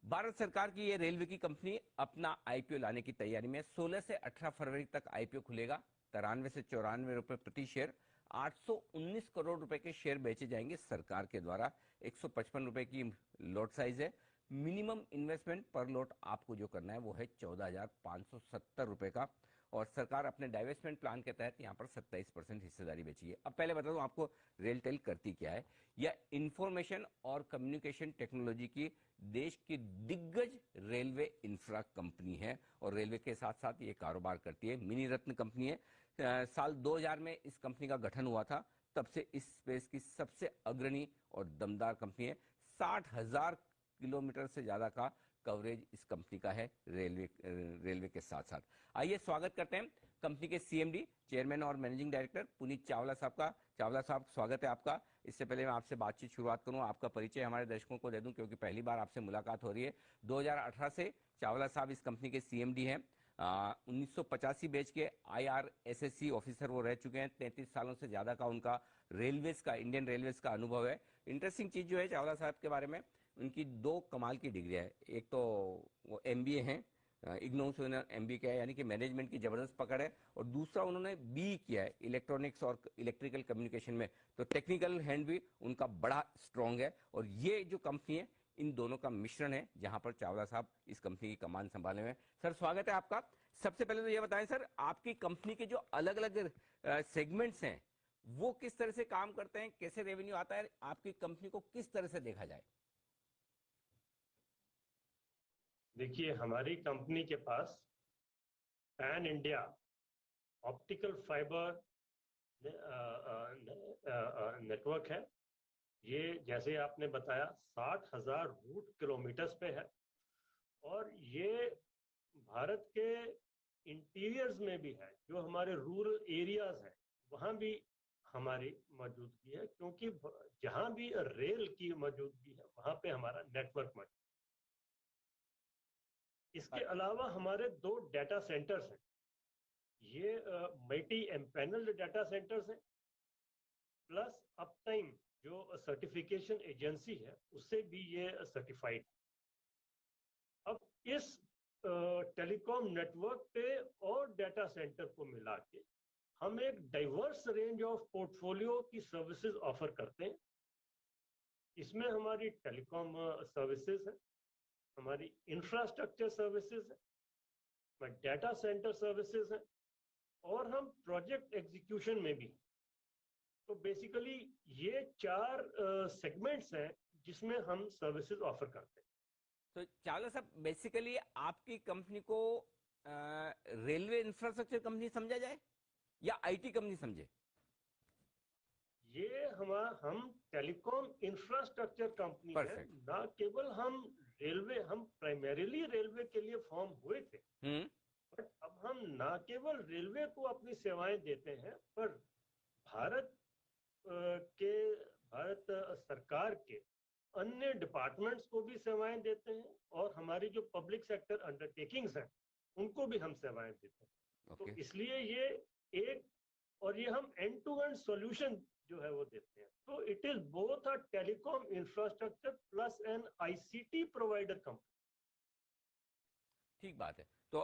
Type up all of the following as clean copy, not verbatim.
भारत सरकार की ये रेलवे की कंपनी अपना आईपीओ लाने की तैयारी में 16 से 18 फरवरी तक आईपीओ खुलेगा। 93 से 94 रुपए प्रति शेयर 819 करोड़ रुपए के शेयर बेचे जाएंगे सरकार के द्वारा। 155 रुपए की लॉट साइज है। मिनिमम इन्वेस्टमेंट पर लॉट आपको जो करना है वो है 14,570 रुपए का। और सरकार अपने डाइवेस्टमेंट प्लान के तहत यहाँ पर 27% हिस्सेदारी बेची है। अब पहले बता दूं आपको रेलटेल करती क्या है। यह इंफॉर्मेशन और कम्युनिकेशन टेक्नोलॉजी की देश की दिग्गज रेलवे इंफ्रा कंपनी है और रेलवे के साथ साथ ये कारोबार करती है। मिनी रत्न कंपनी है। साल 2000 में इस कंपनी का गठन हुआ था। तब से इस स्पेस की सबसे अग्रणी और दमदार कंपनी है। 60,000 किलोमीटर से ज्यादा का कवरेज इस कंपनी का है रेलवे के साथ साथ। आइए स्वागत करते हैं कंपनी के सीएमडी, चेयरमैन और मैनेजिंग डायरेक्टर पुनीत चावला साहब का। चावला साहब, स्वागत है आपका। इससे पहले मैं आपसे बातचीत शुरुआत करूं, आपका परिचय हमारे दर्शकों को दे दूं क्योंकि पहली बार आपसे मुलाकात हो रही है। 2018 से चावला साहब इस कंपनी के सीएमडी हैं। 1985 बैच के IRSSC ऑफिसर वो रह चुके हैं। 33 सालों से ज्यादा का उनका इंडियन रेलवेज का अनुभव है। इंटरेस्टिंग चीज जो है चावला साहब के बारे में, उनकी 2 कमाल की डिग्री है। एक तो वो MBA हैं, इग्नू से उन्होंने MBA किया है, यानी कि मैनेजमेंट की जबरदस्त पकड़ है। और दूसरा उन्होंने BE किया है इलेक्ट्रॉनिक्स और इलेक्ट्रिकल कम्युनिकेशन में। तो टेक्निकल हैंड भी उनका बड़ा स्ट्रांग है। और ये जो कंपनी है इन दोनों का मिश्रण है जहां पर चावला साहब इस कंपनी की कमान संभाले हुए हैं। सर, स्वागत है आपका। सबसे पहले तो ये बताएं सर, आपकी कंपनी के जो अलग अलग सेगमेंट्स हैं वो किस तरह से काम करते हैं, कैसे रेवेन्यू आता है, आपकी कंपनी को किस तरह से देखा जाए। देखिए, हमारी कंपनी के पास pan India optical fibre network है। ये जैसे आपने बताया 60,000 रूट किलोमीटर्स पे है और ये भारत के इंटीरियर्स में भी है। जो हमारे रूरल एरियाज हैं वहाँ भी हमारी मौजूदगी है, क्योंकि जहाँ भी रेल की मौजूदगी है वहाँ पे हमारा नेटवर्क मौजूद है। इसके अलावा हमारे 2 डाटा सेंटर्स हैं। ये मल्टी एम्पैनल्ड डाटा सेंटर्स हैं, प्लस अपटाइम जो सर्टिफिकेशन एजेंसी है उससे भी ये सर्टिफाइड। अब इस टेलीकॉम नेटवर्क पे और डाटा सेंटर को मिला के हम एक डाइवर्स रेंज ऑफ पोर्टफोलियो की सर्विसेज ऑफर करते हैं। इसमें हमारी टेलीकॉम सर्विसेज है, हमारी इंफ्रास्ट्रक्चर सर्विसेज है, डाटा सेंटर सर्विसेज है और हम प्रोजेक्ट एग्जीक्यूशन में भी। तो बेसिकली ये 4 सेगमेंट्स हैं जिसमें हम सर्विसेज ऑफर करते हैं। तो चावला साहब, बेसिकली आपकी कंपनी को रेलवे इंफ्रास्ट्रक्चर कंपनी समझा जाए या IT कंपनी समझे? ये हम टेलीकॉम इंफ्रास्ट्रक्चर कंपनी है, ना केवल हम रेलवे। हम प्राइमरीली रेलवे के लिए फॉर्म हुए थे, बट अब हम ना केवल रेलवे को अपनी सेवाएं देते हैं, पर भारत सरकार के अन्य डिपार्टमेंट्स को भी सेवाएं देते हैं और हमारी जो पब्लिक सेक्टर अंडरटेकिंग्स हैं उनको भी हम सेवाएं देते हैं। तो इसलिए ये हम एंड टू एंड सॉल्यूशन जो है वो देते हैं। तो it is both a telecom infrastructure plus an ICT provider company. ठीक बात है। तो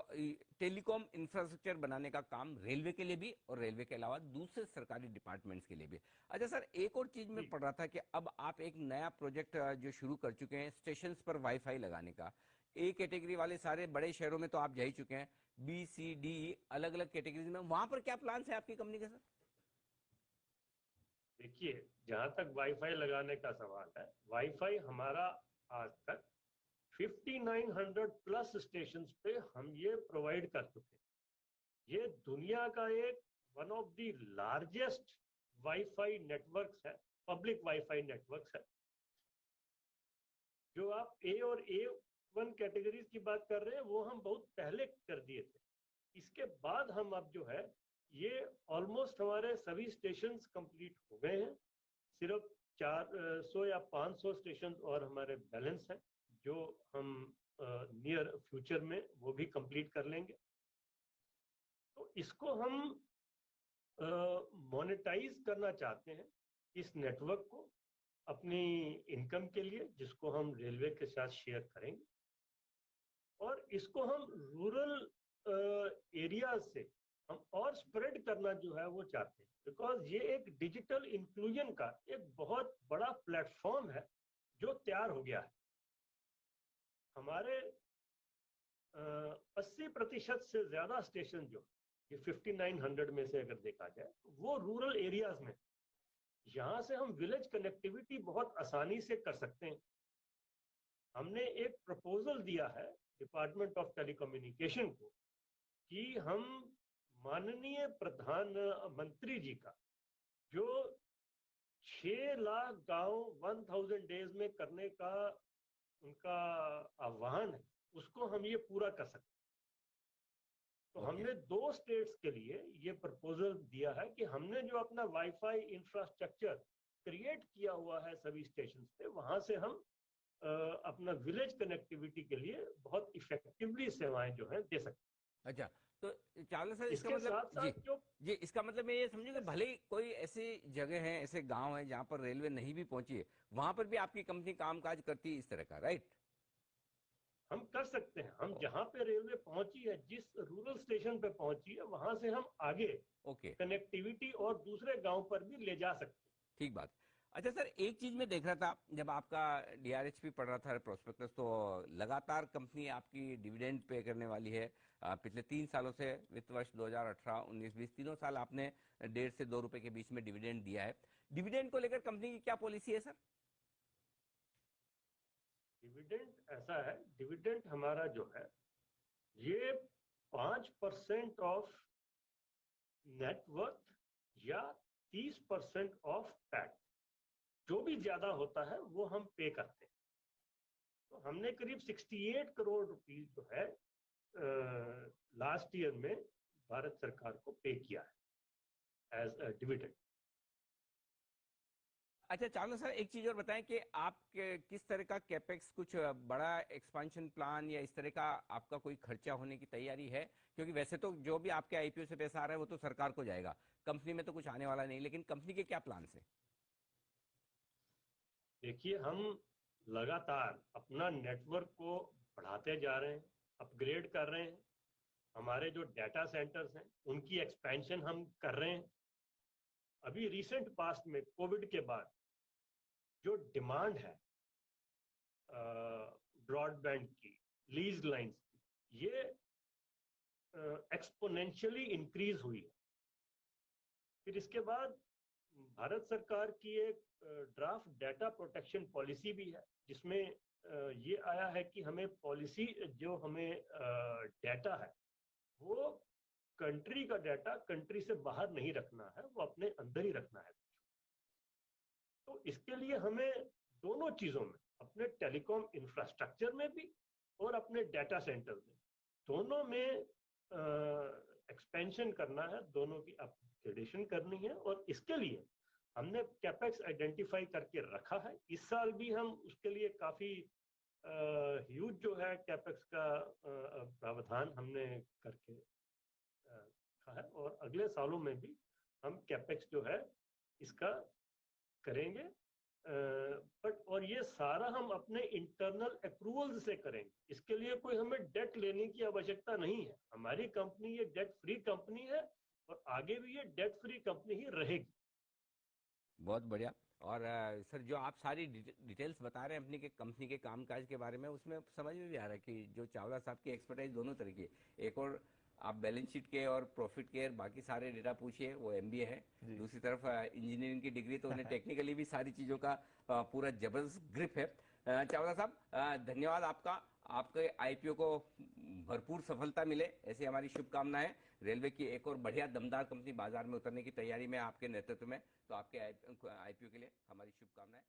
टेलीकॉम इंफ्रास्ट्रक्चर बनाने का काम रेलवे के लिए भी और रेलवे के अलावा दूसरे सरकारी डिपार्टमेंट्स के लिए भी। अच्छा सर, एक और चीज मैं पढ़ रहा था कि अब आप एक नया प्रोजेक्ट जो शुरू कर चुके हैं स्टेशन पर वाईफाई लगाने का। A कैटेगरी वाले सारे बड़े शहरों में तो आप जा ही चुके हैं, B, C, D अलग अलग कैटेगरीज में, वहां पर क्या प्लान है आपकी कंपनी का सर? देखिए, जहां तक वाईफाई लगाने का सवाल है, वाईफाई हमारा आज तक 5900 प्लस स्टेशन पे हम ये प्रोवाइड कर चुके हैं। ये दुनिया का एक one of the largest wifi networks है, पब्लिक वाईफाई नेटवर्क्स है। जो आप A और A1 कैटेगरीज की बात कर रहे हैं वो हम बहुत पहले कर दिए थे। इसके बाद हम अब जो है ये ऑलमोस्ट हमारे सभी स्टेशन कंप्लीट हो गए हैं। सिर्फ 400 या 500 स्टेशन और हमारे बैलेंस हैं जो हम नियर फ्यूचर में वो भी कंप्लीट कर लेंगे। तो इसको हम मोनेटाइज करना चाहते हैं, इस नेटवर्क को, अपनी इनकम के लिए, जिसको हम रेलवे के साथ शेयर करेंगे। और इसको हम रूरल एरियाज से हम और स्प्रेड करना जो है वो चाहते हैं, बिकॉज ये एक डिजिटल इंक्लूजन का एक बहुत बड़ा प्लेटफॉर्म है जो तैयार हो गया है। हमारे 80% से ज्यादा स्टेशन जो ये 5900 में से अगर देखा जाए तो वो रूरल एरियाज में, यहाँ से हम विलेज कनेक्टिविटी बहुत आसानी से कर सकते हैं। हमने एक प्रपोजल दिया है डिपार्टमेंट ऑफ टेलीकम्युनिकेशन को कि हम माननीय प्रधानमंत्री जी का जो 6 लाख गांव 1000 डेज में करने का उनका आह्वान है, उसको हम ये पूरा कर सकते हैं। तो हमने 2 स्टेट्स के लिए ये प्रपोजल दिया है कि हमने जो अपना वाईफाई इंफ्रास्ट्रक्चर क्रिएट किया हुआ है सभी स्टेशन पे, वहां से हम अपना विलेज कनेक्टिविटी के लिए बहुत इफेक्टिवली सेवाएं जो है दे सकते हैं। अच्छा, तो चावला सर इसका इसके मतलब साथ जी साथ जो जी इसका मतलब मैं ये समझूं कि भले ही कोई ऐसी जगह है, ऐसे गांव है जहां पर रेलवे नहीं भी पहुंची है, वहां पर भी आपकी कंपनी कामकाज करती है इस तरह का, राइट? हम कर सकते हैं, हम जहाँ पे रेलवे पहुंची है, जिस रूरल स्टेशन पे पहुंची है, वहां से हम आगे ओके, कनेक्टिविटी और दूसरे गांव पर भी ले जा सकते हैं। ठीक बात। अच्छा सर, एक चीज मैं देख रहा था जब आपका डीआरएचपी पढ़ रहा था प्रोस्पेक्टस, तो लगातार कंपनी आपकी डिविडेंड पे करने वाली है। पिछले 3 सालों से वित्त वर्ष 2018, 19, 20 तीनों साल आपने 1.5 से 2 रुपए के बीच में डिविडेंड दिया है। डिविडेंड को लेकर कंपनी की क्या पॉलिसी है सर? डिविडेंड ऐसा है, डिविडेंड हमारा जो है ये 5% ऑफ नेटवर्थ या 30% ऑफ पैट, जो भी ज्यादा होता है वो हम पे करते हैं। तो हमने करीब 68 करोड़ रुपीस जो है लास्ट ईयर में भारत सरकार को पे किया है एज अ डिविडेंड। अच्छा चावला सर, एक चीज और बताएं कि आप किस तरह का कैपेक्स, कुछ बड़ा एक्सपेंशन प्लान या इस तरह का आपका कोई खर्चा होने की तैयारी है? क्योंकि वैसे तो जो भी आपके आईपीओ से पैसा आ रहा है वो तो सरकार को जाएगा, कंपनी में तो कुछ आने वाला नहीं, लेकिन कंपनी के क्या प्लान है? देखिए, हम लगातार अपना नेटवर्क को बढ़ाते जा रहे हैं, अपग्रेड कर रहे हैं। हमारे जो डाटा सेंटर्स हैं उनकी एक्सपेंशन हम कर रहे हैं। अभी रिसेंट पास्ट में कोविड के बाद जो डिमांड है ब्रॉडबैंड की, लीज लाइंस की, ये एक्सपोनेंशियली इंक्रीज हुई है। फिर इसके बाद भारत सरकार की एक ड्राफ्ट डाटा प्रोटेक्शन पॉलिसी भी है, जिसमें ये आया है कि हमें पॉलिसी जो हमें डाटा है वो कंट्री का डाटा कंट्री से बाहर नहीं रखना है, वो अपने अंदर ही रखना है। तो इसके लिए हमें दोनों चीजों में, अपने टेलीकॉम इंफ्रास्ट्रक्चर में भी और अपने डाटा सेंटर में, दोनों में एक्सपेंशन करना है, दोनों की अपग्रेडेशन करनी है। और इसके लिए हमने कैपेक्स आइडेंटिफाई करके रखा है। इस साल भी हम उसके लिए काफी ह्यूज जो है कैपेक्स का प्रावधान हमने करके रखा है, और अगले सालों में भी हम कैपेक्स जो है इसका करेंगे। बट और ये सारा हम अपने इंटरनल अप्रूवल से करेंगे। इसके लिए कोई हमें डेट लेने की आवश्यकता नहीं है। हमारी कंपनी ये डेट फ्री कंपनी है और आगे भी ये डेट फ्री कंपनी ही रहेगी। बहुत बढ़िया। और सर, जो आप सारी डिटेल्स बता रहे हैं अपनी के कंपनी के कामकाज के बारे में, उसमें समझ में भी आ रहा है कि जो चावला साहब की एक्सपर्टाइज दोनों तरह की है। एक और आप बैलेंस शीट के और प्रॉफिट के बाकी सारे डेटा पूछिए, वो एमबीए है। दूसरी तरफ इंजीनियरिंग की डिग्री, तो उन्हें टेक्निकली भी सारी चीज़ों का पूरा जबरदस्त ग्रिप है। चावला साहब, धन्यवाद आपका। आपके आईपीओ को भरपूर सफलता मिले, ऐसी हमारी शुभकामनाएं। रेलवे की एक और बढ़िया दमदार कंपनी बाजार में उतरने की तैयारी में आपके नेतृत्व में, तो आपके आईपीओ के लिए हमारी शुभकामनाएं।